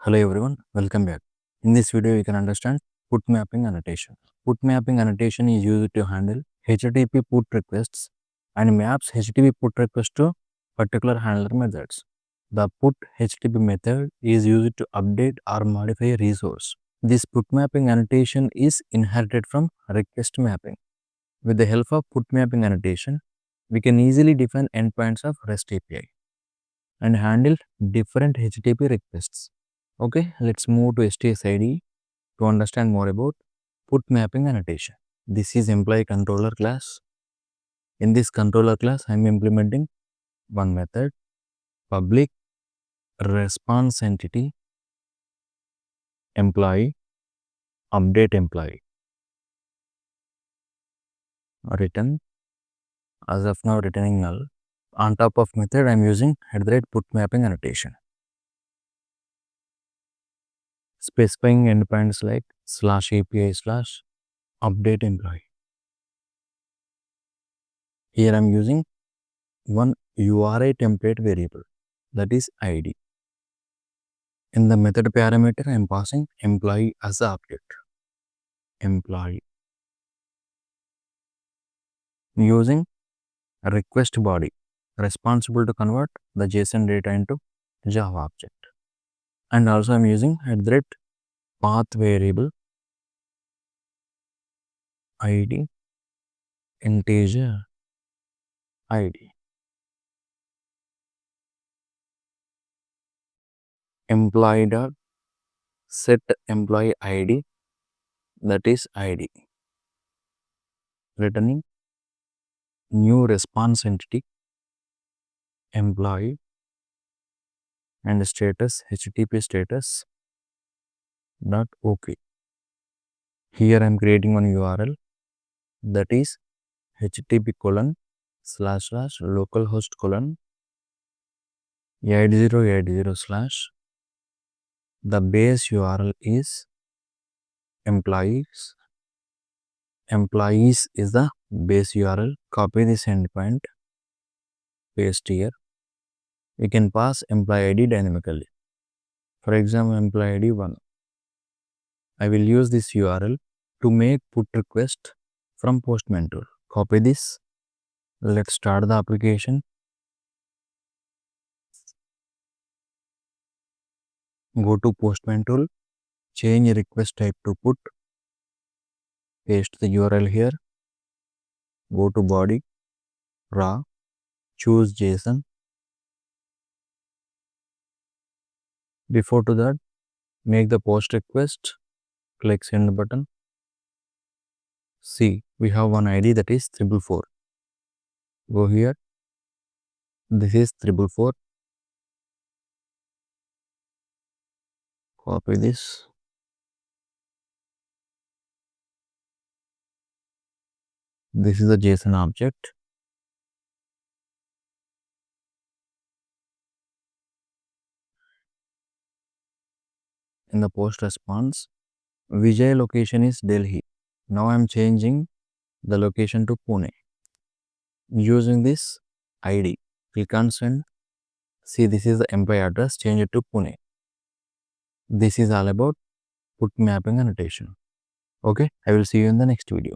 Hello everyone, welcome back. In this video, you can understand put mapping annotation. Put mapping annotation is used to handle HTTP put requests and maps HTTP put requests to particular handler methods. The put HTTP method is used to update or modify a resource. This put mapping annotation is inherited from request mapping. With the help of put mapping annotation, we can easily define endpoints of REST API and handle different HTTP requests. Okay, let's move to STSID to understand more about put mapping annotation. This is employee controller class. In this controller class, I am implementing one method, public response entity employee update employee return. As of now, returning null. On top of method, I am using @put mapping annotation, specifying endpoints like /API/update employee. Here I am using one URI template variable, that is ID. In the method parameter, I am passing employee as the object. Employee. Using request body responsible to convert the JSON data into Java object. And also I am using @path variable ID integer ID. Employee dot set employee ID, that is ID. Returning new response entity employee and status HTTP status dot OK. Here I am creating one URL, that is http://localhost:8080/ the base URL is employees is the base URL. Copy this endpoint, paste here. We can pass employee ID dynamically. For example, employee ID 1. I will use this URL to make put request from Postman tool. Copy this. Let's start the application. Go to Postman tool, change request type to put, paste the URL here, go to body, raw, choose JSON. Before to that, make the post request, click send button. See, we have one ID, that is 444. Go here, this is 444. Copy this. This is the JSON object. In the post response, Vijay location is Delhi. Now I am changing the location to Pune. Using this ID, click on send. See, this is the employee address, change it to Pune. This is all about put mapping annotation. Okay, I will see you in the next video.